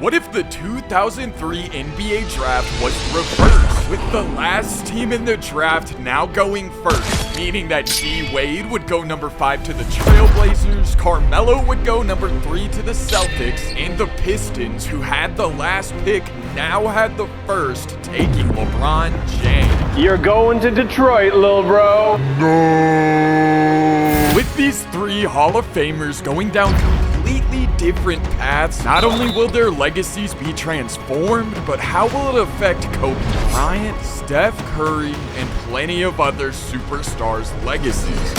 What if the 2003 NBA draft was reversed, with the last team in the draft now going first, meaning that Wade would go number 5 to the Trailblazers, Carmelo would go number 3 to the Celtics, and the Pistons, who had the last pick, now had the first, taking LeBron James. You're going to Detroit, lil' bro. No. With these three Hall of Famers going down completely different paths, not only will their legacies be transformed, but how will it affect Kobe Bryant, Steph Curry, and plenty of other superstars' legacies?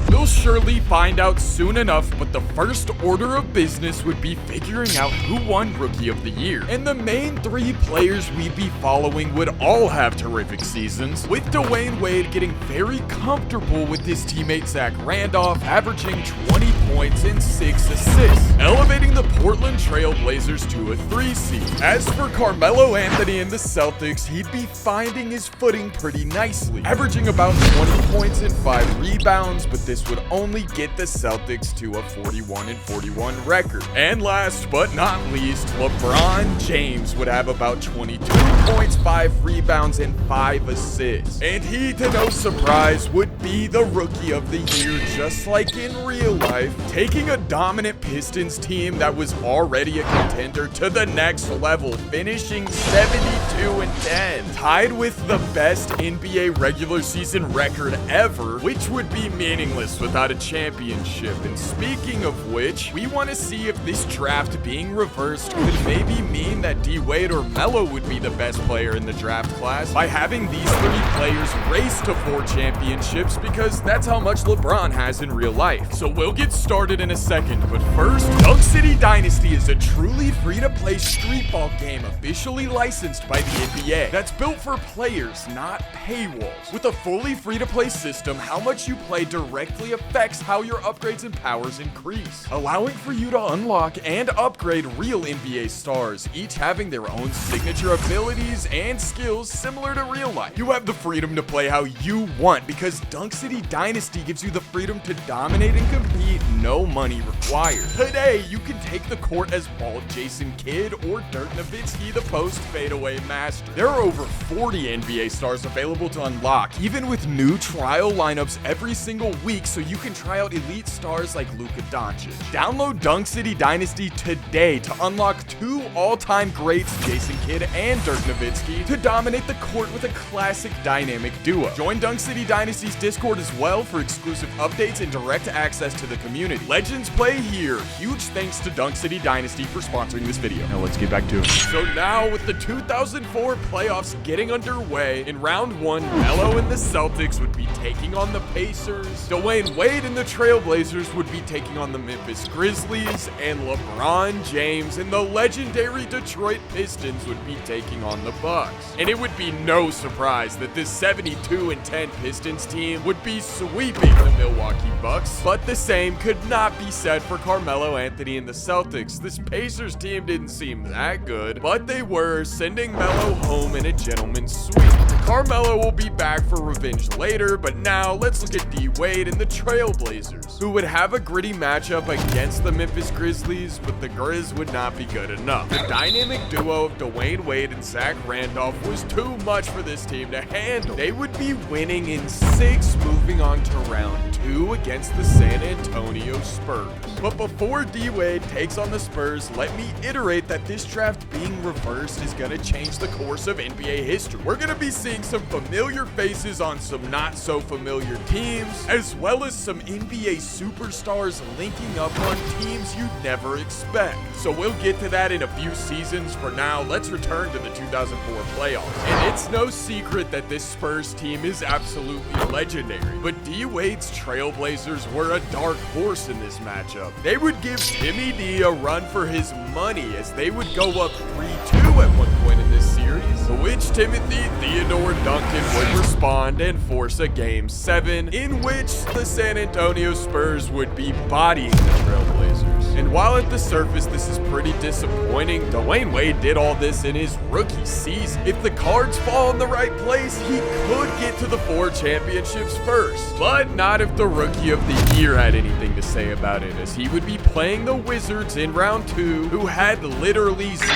We'll surely find out soon enough, but the first order of business would be figuring out who won Rookie of the Year. And the main three players we'd be following would all have terrific seasons, with Dwyane Wade getting very comfortable with his teammate Zach Randolph, averaging 20 points and 6 assists, elevating the Portland Trailblazers to a 3 seed. As for Carmelo Anthony and the Celtics, he'd be finding his footing pretty nicely, averaging about 20 points and 5 rebounds, but this would only get the Celtics to a 41-41 record. And last but not least, LeBron James would have about 22 points, 5 rebounds, and 5 assists. And he, to no surprise, would be the Rookie of the Year, just like in real life, taking a dominant Pistons team that was already a contender to the next level, finishing 72-10, tied with the best NBA regular season record ever, which would be meaningless without a championship. And speaking of which, we want to see if this draft being reversed could maybe mean that D-Wade or Melo would be the best player in the draft class by having these three players race to 4 championships, because that's how much LeBron has in real life. So we'll get started in a second, but first, Dunk City Dynasty is a truly free-to-play street ball game officially licensed by the NBA that's built for players, not paywalls. With a fully free-to-play system, how much you play directly affects how your upgrades and powers increase, allowing for you to unlock and upgrade real NBA stars, each having their own signature abilities and skills similar to real life. You have the freedom to play how you want, because Dunk City Dynasty gives you the freedom to dominate and compete, no money required. Today, you can take the court as Bald Jason Kidd or Dirk Nowitzki, the post fadeaway master. There are over 40 NBA stars available to unlock, even with new trial lineups every single week, so you can try out elite stars like Luka Doncic. Download Dunk City Dynasty today to unlock 2 all-time greats, Jason Kidd and Dirk Nowitzki, to dominate the court with a classic dynamic duo. Join Dunk City Dynasty's Discord as well for exclusive updates and direct access to the community. Legends play here. Huge thanks to Dunk City Dynasty for sponsoring this video. Now let's get back to it. So now, with the 2004 playoffs getting underway, in round 1, Melo and the Celtics would be taking on the Pacers, Dwyane Wade and the Trailblazers would be taking on the Memphis Grizzlies, and LeBron James and the legendary Detroit Pistons would be taking on the Bucks. And it would be no surprise that this 72-10 Pistons team would be sweeping the Milwaukee Bucks, but the same could not be said for Carmelo Anthony and the Celtics. This Pacers team didn't seem that good, but they were, sending Melo home in a gentleman's sweep. Carmelo will be back for revenge later, but now let's look at D-Wade and the Trailblazers, who would have a gritty matchup against the Memphis Grizzlies, but the Grizz would not be good enough. The dynamic duo of Dwyane Wade and Zach Randolph was too much for this team to handle. They would be winning in 6, moving on to round 2 against the San Antonio Spurs. But before D-Wade takes on the Spurs, let me iterate that this draft being reversed is going to change the course of NBA history. We're going to be seeing some familiar faces on some not so familiar teams, as well as some NBA superstars linking up on teams you'd never expect. So we'll get to that in a few seasons. For now, let's return to the 2004 playoffs. And it's no secret that this Spurs team is absolutely legendary, but D-Wade's Trailblazers were a dark horse in this matchup. They would give Timmy D a run for his money, as they would go up 3-2 at one point in this series, to which Timothy Theodore Duncan would respond and force a Game 7, in which the San Antonio Spurs would be bodying the Trailblazers. And while at the surface this is pretty disappointing, Dwyane Wade did all this in his rookie season. If the cards fall in the right place, he could get to the 4 championships first. But not if the rookie of the year had anything to say about it, as he would be playing the Wizards in round 2, who had literally 0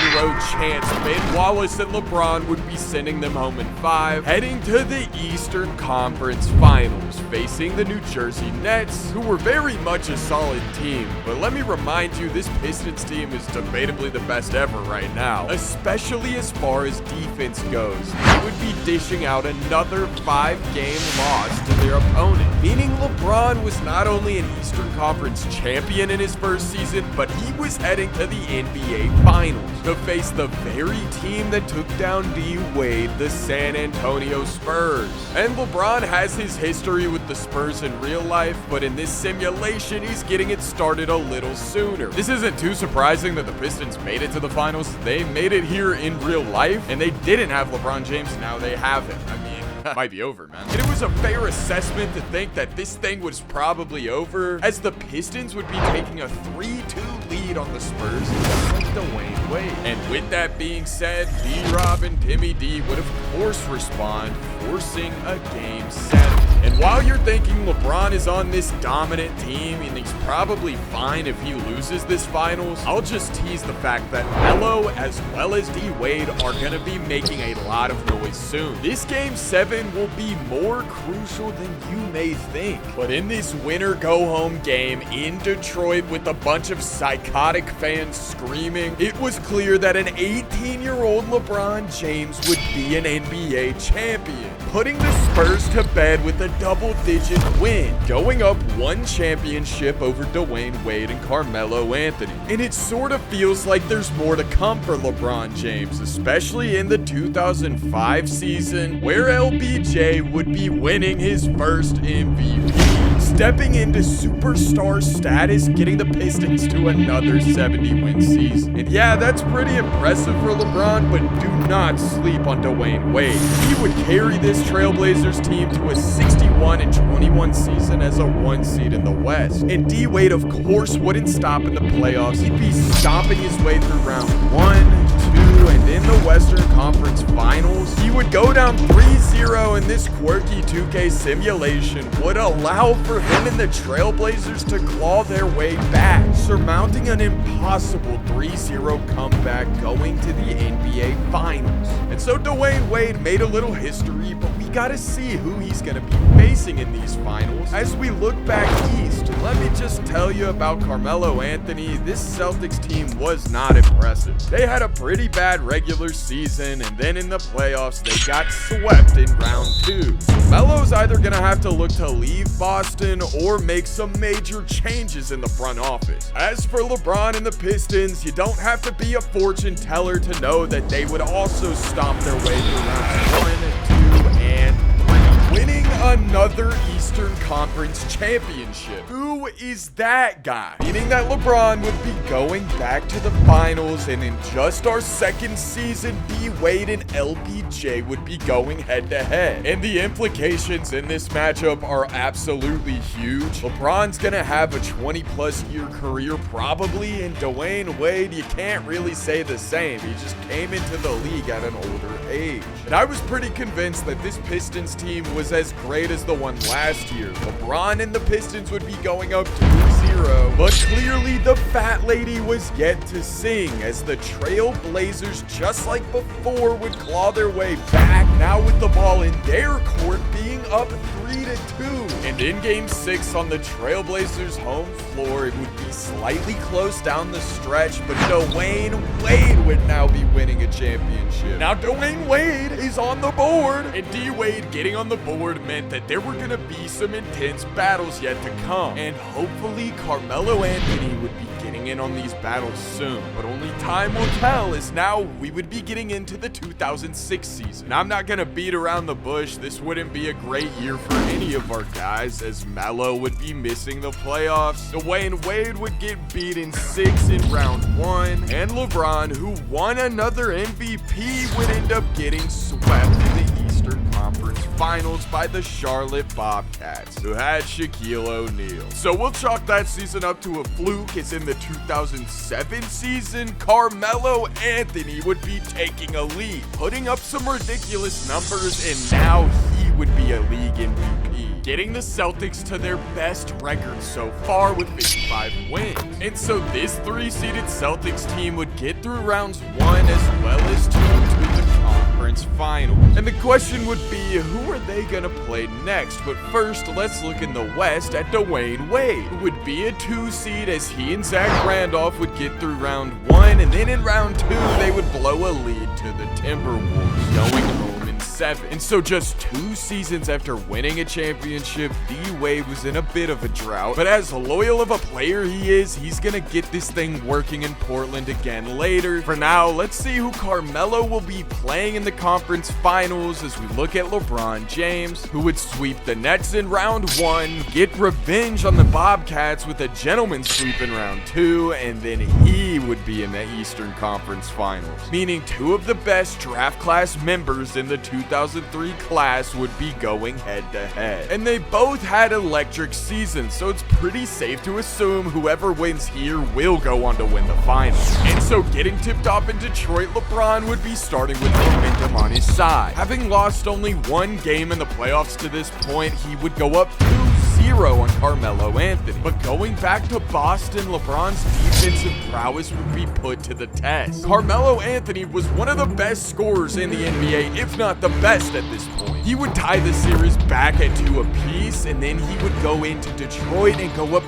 chance. Ben Wallace and LeBron would be sending them home in 5, heading to the Eastern Conference Finals, facing the New Jersey Nets, who were very much a solid team. But let me remind you, this Pistons team is debatably the best ever right now, especially as far as defense goes. They would be dishing out another 5-game loss to their opponent, meaning LeBron was not only an Eastern Conference champion in his first season, but he was heading to the NBA Finals to face the very team that took down D-Wade, the San Antonio Spurs. And LeBron has his history with the Spurs in real life, but in this simulation, he's getting it started a little sooner. This isn't too surprising that the Pistons made it to the finals. They made it here in real life, and they didn't have LeBron James. Now they have him. I mean, might be over, man. And it was a fair assessment to think that this thing was probably over, as the Pistons would be taking a 3-2 lead on the Spurs, just like Dwyane Wade. And with that being said, D-Rob and Timmy D would of course respond, forcing a game 7. And while you're thinking LeBron is on this dominant team and he's probably fine if he loses this finals, I'll just tease the fact that Melo as well as D-Wade are going to be making a lot of noise soon. This game 7 will be more crucial than you may think. But in this winner go-home game in Detroit with a bunch of psychotic fans screaming, it was clear that an 18-year-old LeBron James would be an NBA champion, putting the Spurs to bed with a double-digit win, going up 1 championship over Dwyane Wade and Carmelo Anthony. And it sort of feels like there's more to come for LeBron James, especially in the 2005 season, where LBJ would be winning his first MVP, stepping into superstar status, getting the Pistons to another 70-win season. And yeah, that's pretty impressive for LeBron, but do not sleep on Dwyane Wade. He would carry this Trailblazers team to a 61-21 season as a 1 seed in the West. And D-Wade, of course, wouldn't stop in the playoffs. He'd be stomping his way through round 1, 2, and in the Western Conference Finals, he would go down 3-0, and this quirky 2K simulation would allow for him and the Trailblazers to claw their way back, surmounting an impossible 3-0 comeback going to the NBA Finals. And so Dwyane Wade made a little history, but we gotta see who he's gonna be facing in these finals as we look back east. And let me just tell you about Carmelo Anthony, this Celtics team was not impressive. They had a pretty bad regular season, and then in the playoffs, they got swept in round 2. Melo's either gonna have to look to leave Boston or make some major changes in the front office. As for LeBron and the Pistons, you don't have to be a fortune teller to know that they would also stomp their way through rounds 1, 2, and 3, winning another Eastern Conference championship. Who is that guy? Meaning that LeBron would be going back to the finals, and in just our second season, D-Wade and LBJ would be going head-to-head. And the implications in this matchup are absolutely huge. LeBron's gonna have a 20-plus year career probably, and Dwyane Wade, you can't really say the same. He just came into the league at an older age. And I was pretty convinced that this Pistons team was as great as the one last year. LeBron and the Pistons would be going up 2-0, but clearly the fat lady was yet to sing, as the Trailblazers, just like before, would claw their way back, now with the ball in their court, being up 3-2. And in game 6 on the Trailblazers home floor, it would be slightly close down the stretch, but Dwyane Wade would now be winning a championship. Now Dwyane Wade is on the board, and D-Wade getting on the board meant that there were gonna be some intense battles yet to come, and hopefully Carmelo Anthony would be getting in on these battles soon. But only time will tell, as now we would be getting into the 2006 season. Now, I'm not gonna beat around the bush. This wouldn't be a great year for any of our guys, as Melo would be missing the playoffs, Dwyane Wade would get beat in 6 in round 1, and LeBron, who won another MVP, would end up getting swept in the East Eastern Conference Finals by the Charlotte Bobcats, who had Shaquille O'Neal. So we'll chalk that season up to a fluke, as in the 2007 season, Carmelo Anthony would be taking a lead, putting up some ridiculous numbers, and now he would be a league MVP, getting the Celtics to their best record so far with 55 wins. And so this 3-seeded Celtics team would get through rounds 1 as well as 2 to the conference finals. And the question would be, who are they gonna play next? But first, let's look in the West at Dwyane Wade, who would be a 2-seed, as he and Zach Randolph would get through round 1, and then in round 2 they would blow a lead to the Timberwolves, going home in 7. And so just 2 seasons after winning a championship, D-Wade was in a bit of a drought, but as loyal of a player he is, he's gonna get this thing working in Portland again later. For now, let's see who Carmelo will be playing in the conference finals, as we look at LeBron James, who would sweep the Nets in round 1, get revenge on the Bobcats with a gentleman's sweep in round 2, and then he would be in the Eastern Conference Finals, meaning 2 of the best draft class members in the 2003 class would be going head to head. And they both had electric seasons, so it's pretty safe to assume whoever wins here will go on to win the finals. And so getting tipped off in Detroit, LeBron would be starting with momentum on his side. Having lost only 1 game in the playoffs to this point, he would go up 2-0 on Carmelo Anthony. But going back to Boston, LeBron's defensive prowess would be put to the test. Carmelo Anthony was one of the best scorers in the NBA, if not the best at this point. He would tie the series back at 2 apiece, and then he would go into Detroit and go up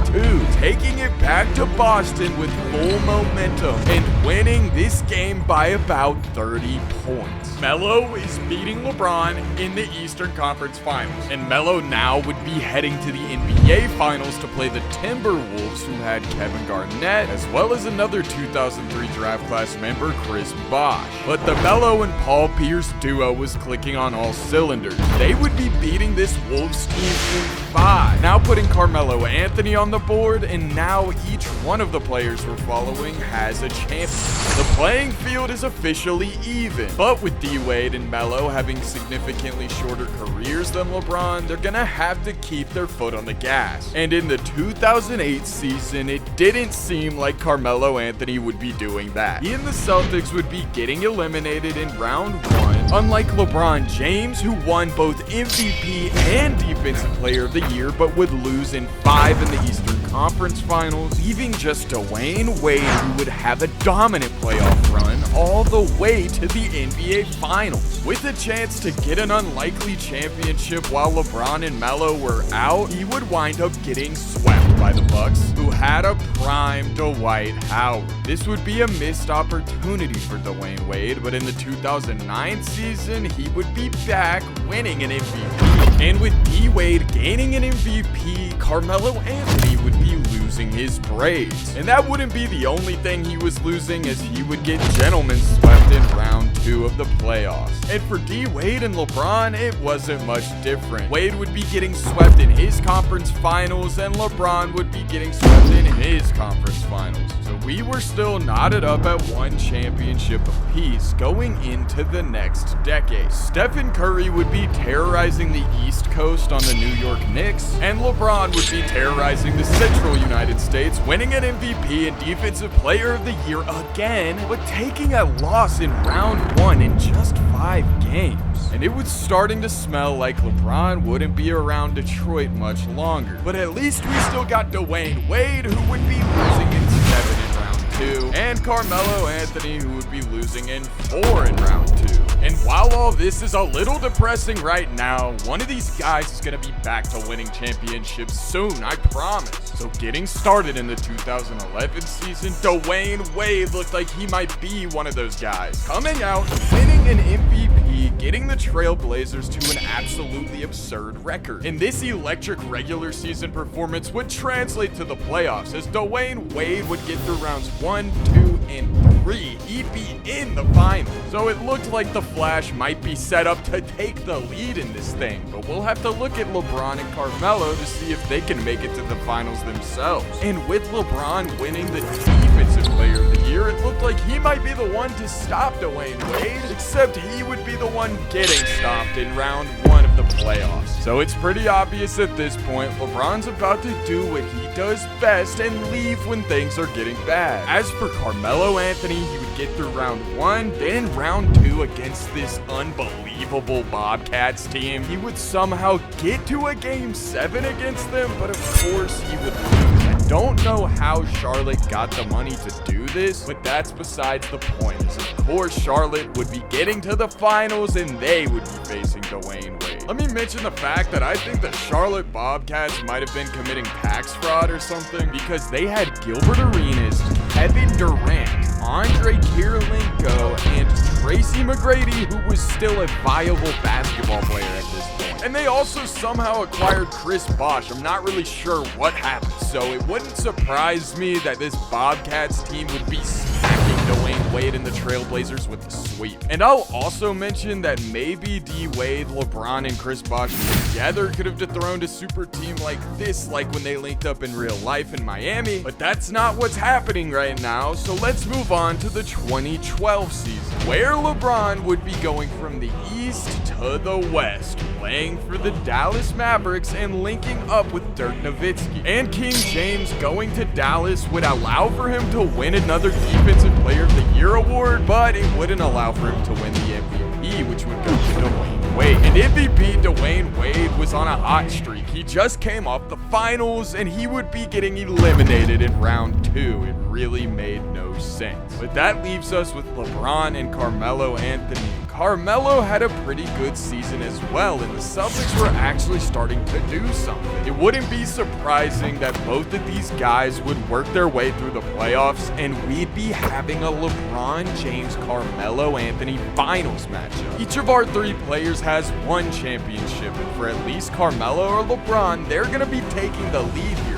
3-2, taking it back to Boston with full momentum and winning this game by about 30 points. Melo is beating LeBron in the Eastern Conference Finals, and Melo now would be heading to the NBA Finals to play the Timberwolves, who had Kevin Garnett, as well as another 2003 draft class member, Chris Bosh. But the Melo and Paul Pierce duo was clicking on all cylinders. They would be beating this Wolves team in 5, now putting Carmelo Anthony on the board, and now each one of the players we're following has a champion. The playing field is officially even, but with D-Wade and Melo having significantly shorter careers than LeBron, they're gonna have to keep their foot on the gas. And in the 2008 season, it didn't seem like Carmelo Anthony would be doing that. He and the Celtics would be getting eliminated in round 1, unlike LeBron James, who won both MVP and Defensive Player of the Year, but would lose in 5 in the Eastern Conference Finals, leaving just Dwyane Wade, who would have a dominant playoff run all the way to the NBA Finals. With a chance to get an unlikely championship while LeBron and Melo were out, he would wind up getting swept by the Bucks, who had a prime Dwight Howard. This would be a missed opportunity for Dwyane Wade, but in the 2009 season, he would be back winning an MVP. And with D-Wade gaining an MVP, Carmelo Anthony would be losing his braids. And that wouldn't be the only thing he was losing, as he would get gentlemen swept in round 2 of the playoffs. And for D-Wade and LeBron, it wasn't much different. Wade would be getting swept in his conference finals, and LeBron would be getting swept in his conference finals. So we were still knotted up at 1 championship apiece going into the next decade. Stephen Curry would be terrorizing the East Coast on the New York Knicks, and LeBron would be terrorizing the Central United States, winning an MVP and Defensive Player of the Year again, but taking a loss in round 1 in just 5 games. And it was starting to smell like LeBron wouldn't be around Detroit much longer. But at least we still got Dwyane Wade, who would be losing in 7 in round 2, and Carmelo Anthony, who would be losing in 4 in round 2. And while all this is a little depressing right now, one of these guys is going to be back to winning championships soon, I promise. So getting started in the 2011 season, Dwyane Wade looked like he might be one of those guys. Coming out, winning an MVP, getting the Trailblazers to an absolutely absurd record. And this electric regular season performance would translate to the playoffs, as Dwyane Wade would get through rounds 1, 2, and 3. He'd be in the finals. So it looked like the Flash might be set up to take the lead in this thing, but we'll have to look at LeBron and Carmelo to see if they can make it to the finals themselves. And with LeBron winning the Defensive Player of the year, it looked like he might be the one to stop Dwyane Wade, except he would be the one getting stopped in round 1 of the playoffs. So it's pretty obvious at this point, LeBron's about to do what he does best and leave when things are getting bad. As for Carmelo Anthony, he would get through round 1, then in round 2 against this unbelievable Bobcats team, he would somehow get to a game 7 against them, but of course he would lose. I don't know how Charlotte got the money to do this, but that's besides the point. Of course, Charlotte would be getting to the finals and they would be facing Dwyane Wade. Let me mention the fact that I think the Charlotte Bobcats might have been committing tax fraud or something, because they had Gilbert Arenas, Kevin Durant, Andre Kirilenko, and Tracy McGrady, who was still a viable basketball player at this point. And they also somehow acquired Chris Bosh. I'm not really sure what happened, so it wouldn't surprise me that this Bobcats team would be smacking Dwyane Wade and the Trailblazers with a sweep. And I'll also mention that maybe D-Wade, LeBron, and Chris Bosh together could have dethroned a super team like this, like when they linked up in real life in Miami, but that's not what's happening right now. So let's move on to the 2012 season, where LeBron would be going from the East to the West, playing for the Dallas Mavericks and linking up with Dirk Nowitzki. And King James going to Dallas would allow for him to win another Defensive Player of the Year award, but it wouldn't allow for him to win the MVP, which would go to Dwyane Wade. And MVP Dwyane Wade was on a hot streak. He just came off the finals and he would be getting eliminated in round 2. It really made no sense. But that leaves us with LeBron and Carmelo Anthony. Carmelo had a pretty good season as well, and the Celtics were actually starting to do something. It wouldn't be surprising that both of these guys would work their way through the playoffs, and we'd be having a LeBron James Carmelo Anthony finals matchup. Each of our 3 players has 1 championship, and for at least Carmelo or LeBron, they're going to be taking the lead here.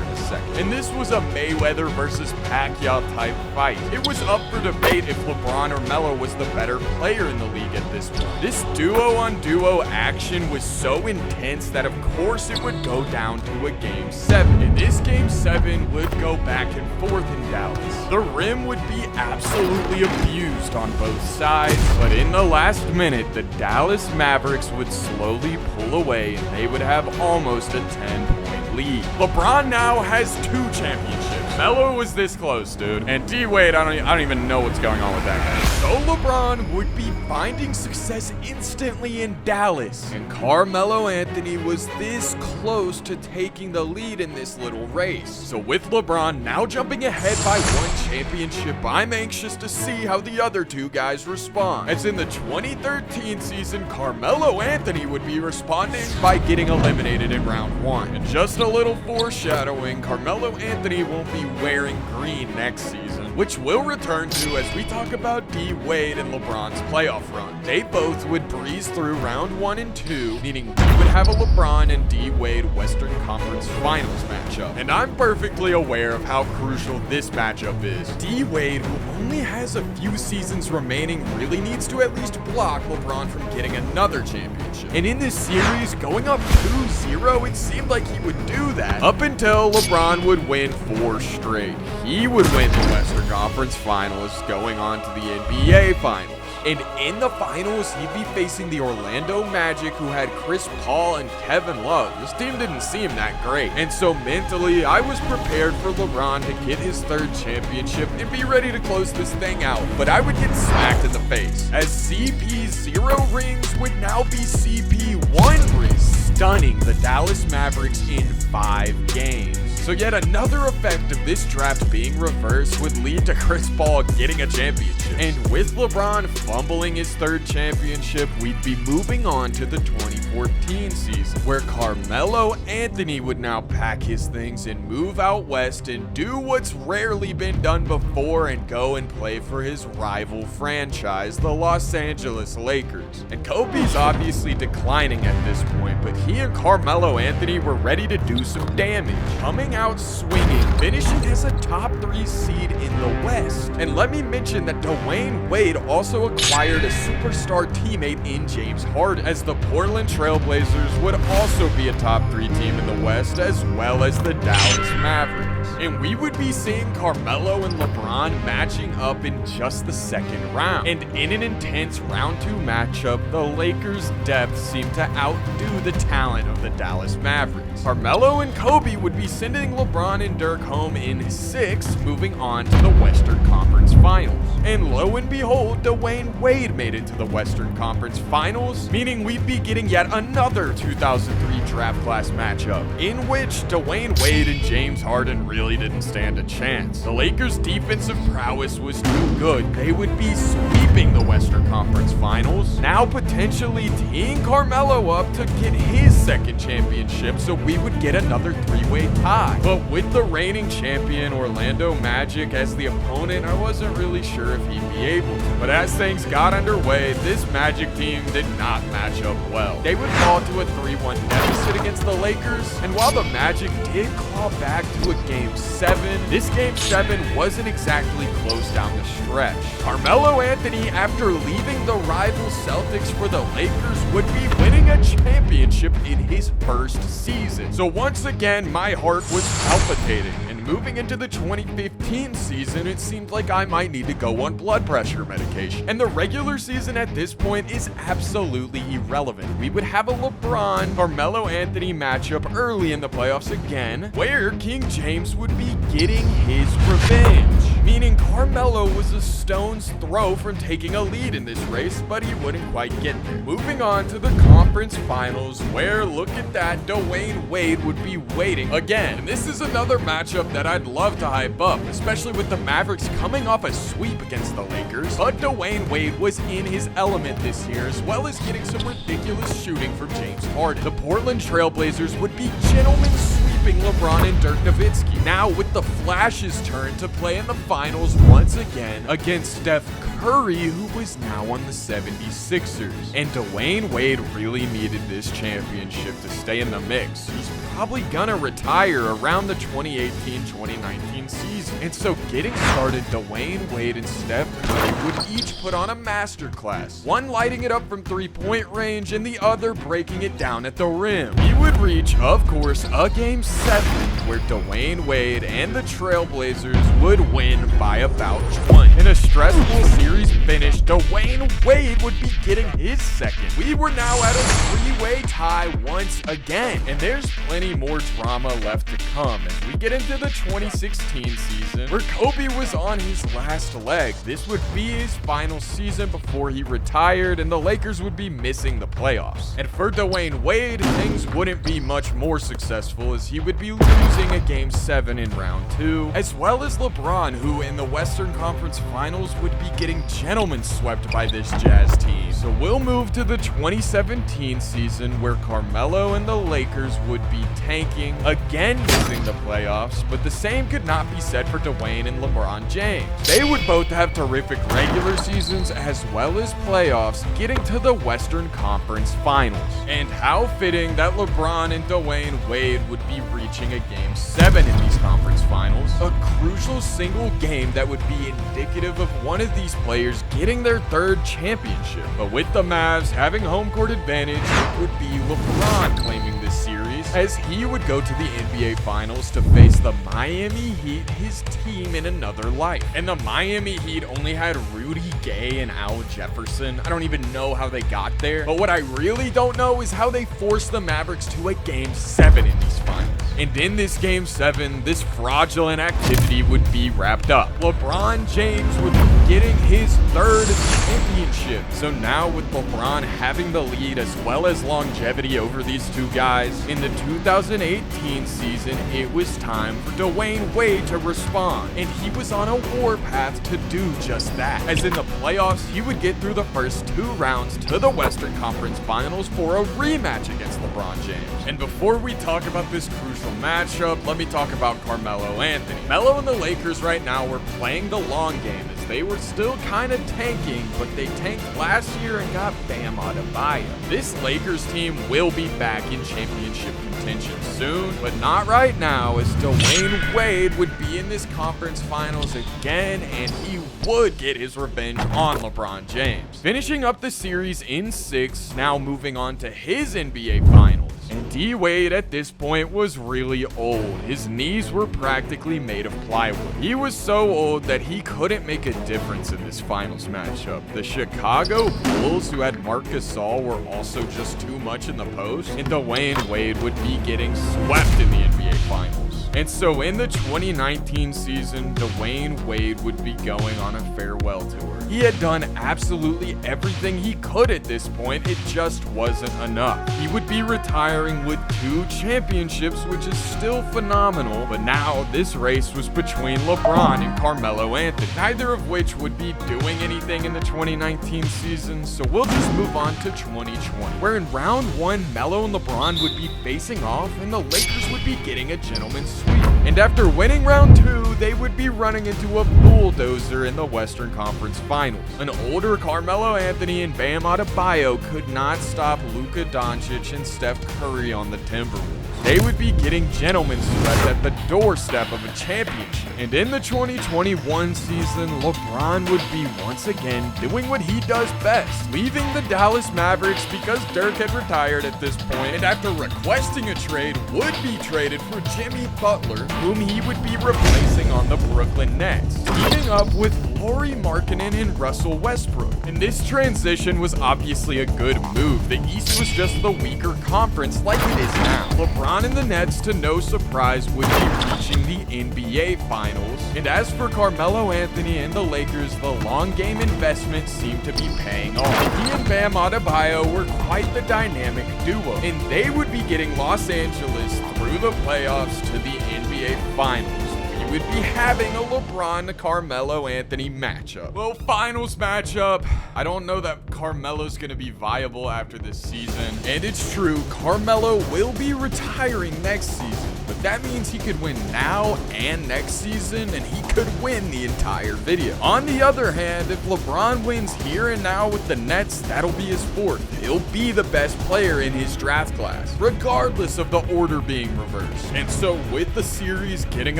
And this was a Mayweather versus Pacquiao type fight. It was up for debate if LeBron or Melo was the better player in the league at this point. This duo-on-duo action was so intense that of course it would go down to a game 7. And this game 7 would go back and forth in Dallas. The rim would be absolutely abused on both sides, but in the last minute, the Dallas Mavericks would slowly pull away and they would have almost a 10-point lead. LeBron now has 2 championships. Melo was this close, dude. And D-Wade, I don't even know what's going on with that guy. So LeBron would be finding success instantly in Dallas. And Carmelo Anthony was this close to taking the lead in this little race. So with LeBron now jumping ahead by 1 championship, I'm anxious to see how the other 2 guys respond. As in the 2013 season, Carmelo Anthony would be responding by getting eliminated in round 1. And just a little foreshadowing, Carmelo Anthony won't be wearing green next season, which we'll return to as we talk about D-Wade and LeBron's playoff run. They both would breeze through round 1 and 2, meaning we would have a LeBron and D-Wade Western Conference Finals matchup. And I'm perfectly aware of how crucial this matchup is. D-Wade, who only has a few seasons remaining, really needs to at least block LeBron from getting another championship. And in this series, going up 2-0, it seemed like he would do that up until LeBron would win 4 straight. He would win the Western Conference Finals, going on to the NBA Finals. And in the finals, he'd be facing the Orlando Magic, who had Chris Paul and Kevin Love. This team didn't seem that great. And so mentally, I was prepared for LeBron to get his 3rd championship and be ready to close this thing out. But I would get smacked in the face, as CP's 0 rings would now be CP 1 rings, stunning the Dallas Mavericks in 5 games. So yet another effect of this draft being reversed would lead to Chris Paul getting a championship. And with LeBron fumbling his 3rd championship, we'd be moving on to the 2014 season, where Carmelo Anthony would now pack his things and move out west and do what's rarely been done before and go and play for his rival franchise, the Los Angeles Lakers. And Kobe's obviously declining at this point, but he and Carmelo Anthony were ready to do some damage, coming out swinging, finishing as a top 3 seed in the West. And let me mention that Dwyane Wade also acquired a superstar teammate in James Harden, as the Portland Trailblazers would also be a top 3 team in the West, as well as the Dallas Mavericks. And we would be seeing Carmelo and LeBron matching up in just the second round. And in an intense round 2 matchup, the Lakers' depth seemed to outdo the talent of the Dallas Mavericks. Carmelo and Kobe would be sending LeBron and Dirk home in 6, moving on to the Western Conference Finals. And lo and behold, Dwyane Wade made it to the Western Conference Finals, meaning we'd be getting yet another 2003 draft class matchup, in which Dwyane Wade and James Harden really didn't stand a chance. The Lakers' defensive prowess was too good. They would be sweeping the Western Conference Finals, now potentially teeing Carmelo up to get his second championship, so we would get another 3-way tie. But with the reigning champion Orlando Magic as the opponent, I wasn't really sure if he'd be able to. But as things got underway, this Magic team did not match up well. They would fall to a 3-1 deficit against the Lakers, and while the Magic did claw back to a Game 7, this Game 7 wasn't exactly close down the stretch. Carmelo Anthony, after leaving the rival Celtics for the Lakers, would be winning a championship in his first season. So once again, my heart was palpitating, and moving into the 2015 season, it seemed like I might need to go on blood pressure medication. And the regular season at this point is absolutely irrelevant. We would have a LeBron-Carmelo Anthony matchup early in the playoffs again, where King James would be getting his revenge. Meaning Carmelo was a stone's throw from taking a lead in this race, but he wouldn't quite get there. Moving on to the conference finals, where, look at that, Dwyane Wade would be waiting again. And this is another matchup that I'd love to hype up, especially with the Mavericks coming off a sweep against the Lakers. But Dwyane Wade was in his element this year, as well as getting some ridiculous shooting from James Harden. The Portland Trailblazers would be gentlemen sweeping LeBron and Dirk Nowitzki. Now with the Flash's turn to play in the finals once again against Steph Curry, who was now on the 76ers. And Dwyane Wade really needed this championship to stay in the mix. He's probably gonna retire around the 2018-2019 season. And so getting started, Dwyane Wade and Steph Curry would each put on a masterclass. One lighting it up from 3-point range and the other breaking it down at the rim. We would reach, of course, a Game 7 where Dwyane Wade and the Trailblazers would win by about 20. In a stressful series finish, Dwyane Wade would be getting his second. We were now at a 3-way tie once again, and there's plenty more drama left to come as we get into the 2016 season, where Kobe was on his last leg. This would be his final season before he retired, and the Lakers would be missing the playoffs. And for Dwyane Wade, things wouldn't be much more successful, as he would be losing a Game 7 in round 2, as well as LeBron, who in the Western Conference Finals would be getting gentlemen swept by this Jazz team. So we'll move to the 2017 season, where Carmelo and the Lakers would be tanking, again missing the playoffs, but the same could not be said for Dwyane and LeBron James. They would both have terrific regular seasons as well as playoffs, getting to the Western Conference Finals. And how fitting that LeBron and Dwyane Wade would be reaching a Game 7 in these conference finals, a crucial single game that would be indicative of one of these players getting their third championship. But with the Mavs having home court advantage, it would be LeBron claiming this series, as he would go to the NBA Finals to face the Miami Heat, his team in another life. And the Miami Heat only had Rudy Gay and Al Jefferson. I don't even know how they got there, but what I really don't know is how they forced the Mavericks to a Game 7 in these finals. And in this Game 7, this fraudulent activity would be wrapped up. LeBron James would be getting his third championship. So now with LeBron having the lead as well as longevity over these two guys, in the 2018 season, it was time for Dwyane Wade to respond. And he was on a warpath to do just that. As in the playoffs, he would get through the first 2 rounds to the Western Conference Finals for a rematch against LeBron James. And before we talk about this crucial matchup, let me talk about Carmelo Anthony. Melo and the Lakers right now were playing the long game, as they were still kind of tanking, but they tanked last year and got Bam Adebayo. This Lakers team will be back in championship contention soon, but not right now, as Dwyane Wade would be in this conference finals again, and he would get his revenge on LeBron James. Finishing up the series in 6, now moving on to his NBA Finals. And D-Wade at this point was really old. His knees were practically made of plywood. He was so old that he couldn't make a difference in this finals matchup. The Chicago Bulls, who had Marc Gasol, were also just too much in the post, and Dwyane Wade would be getting swept in the NBA Finals. And so in the 2019 season, Dwyane Wade would be going on a farewell tour. He had done absolutely everything he could at this point, it just wasn't enough. He would be retiring with 2 championships, which is still phenomenal, but now this race was between LeBron and Carmelo Anthony, neither of which would be doing anything in the 2019 season, so we'll just move on to 2020, where in round 1, Melo and LeBron would be facing off, and the Lakers would be getting a gentleman's sweep. And after winning round 2, they would be running into a bulldozer in the Western Conference Finals. An older Carmelo Anthony and Bam Adebayo could not stop Luka Doncic and Steph Curry on the Timberwolves. They would be getting gentlemen's swept at the doorstep of a championship. And in the 2021 season, LeBron would be once again doing what he does best, leaving the Dallas Mavericks because Dirk had retired at this point, and after requesting a trade, would be traded for Jimmy Butler, whom he would be replacing on the Brooklyn Nets, teaming up with Lauri Markkanen and Russell Westbrook. And this transition was obviously a good move. The East was just the weaker conference like it is now. LeBron and the Nets, to no surprise, would be reaching the NBA Finals. And as for Carmelo Anthony and the Lakers, the long game investment seemed to be paying off. He and Bam Adebayo were quite the dynamic duo, and they would be getting Los Angeles through the playoffs to the NBA Finals. Would be having a LeBron-Carmelo Anthony matchup. Well, finals matchup. I don't know that Carmelo's gonna be viable after this season. And it's true, Carmelo will be retiring next season. But that means he could win now and next season, and he could win the entire video. On the other hand, if LeBron wins here and now with the Nets, that'll be his 4th. He'll be the best player in his draft class, regardless of the order being reversed. And so with the series getting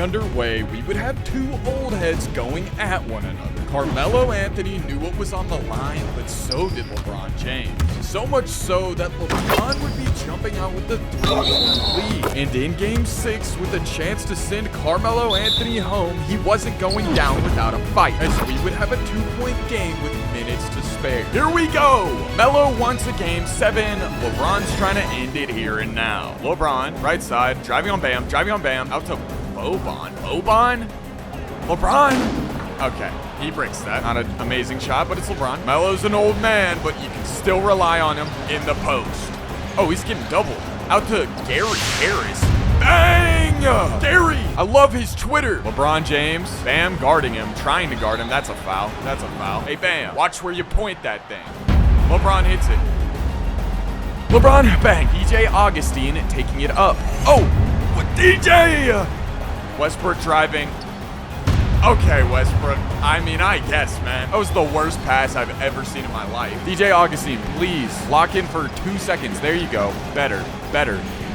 underway, we would have 2 old heads going at one another. Carmelo Anthony knew what was on the line, but so did LeBron James. So much so that LeBron would be jumping out with the 3-1 lead. And in Game 6, with a chance to send Carmelo Anthony home, he wasn't going down without a fight, as we would have a 2-point game with minutes to spare. Here we go! Melo wants a Game 7. LeBron's trying to end it here and now. LeBron, right side, driving on Bam, out to Boban? LeBron? Okay, he breaks that. Not an amazing shot, but it's LeBron. Melo's an old man, but you can still rely on him in the post. Oh, he's getting doubled. Out to Gary Harris. Bang! Gary! I love his Twitter. LeBron James, Bam guarding him, trying to guard him. That's a foul. Hey, Bam, watch where you point that thing. LeBron hits it. LeBron, bang. DJ Augustine taking it up. Oh, what DJ? Westbrook driving. Okay, Westbrook. I mean, I guess, man. That was the worst pass I've ever seen in my life. DJ Augustine, please lock in for 2 seconds. There you go. Better.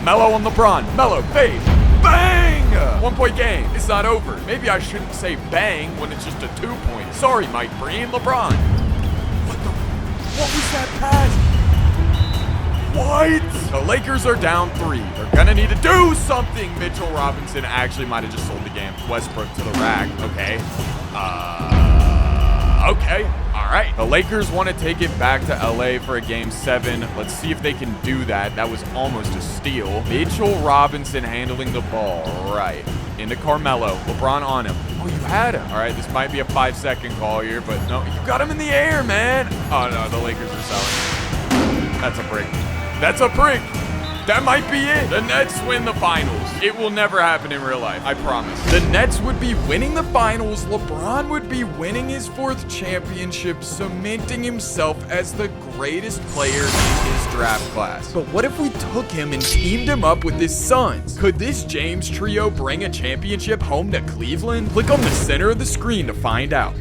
Melo on LeBron. Melo, fade. Bang! 1-point game. It's not over. Maybe I shouldn't say bang when it's just a 2-point. Sorry, Mike Breen. LeBron. What was that pass? What? The Lakers are down 3. They're gonna need to do something. Mitchell Robinson actually might have just sold the game. Westbrook to the rack. Okay. Okay. All right. The Lakers want to take it back to LA for a Game 7. Let's see if they can do that. That was almost a steal. Mitchell Robinson handling the ball. Right. Into Carmelo. LeBron on him. Oh, you had him. All right. This might be a 5-second call here, but no, you got him in the air, man. Oh, no. The Lakers are selling. That's a brick. That's a prick. That might be it. The Nets win the finals. It will never happen in real life, I promise. The Nets would be winning the finals. LeBron would be winning his 4th championship, cementing himself as the greatest player in his draft class. But what if we took him and teamed him up with his sons? Could this James trio bring a championship home to Cleveland? Click on the center of the screen to find out.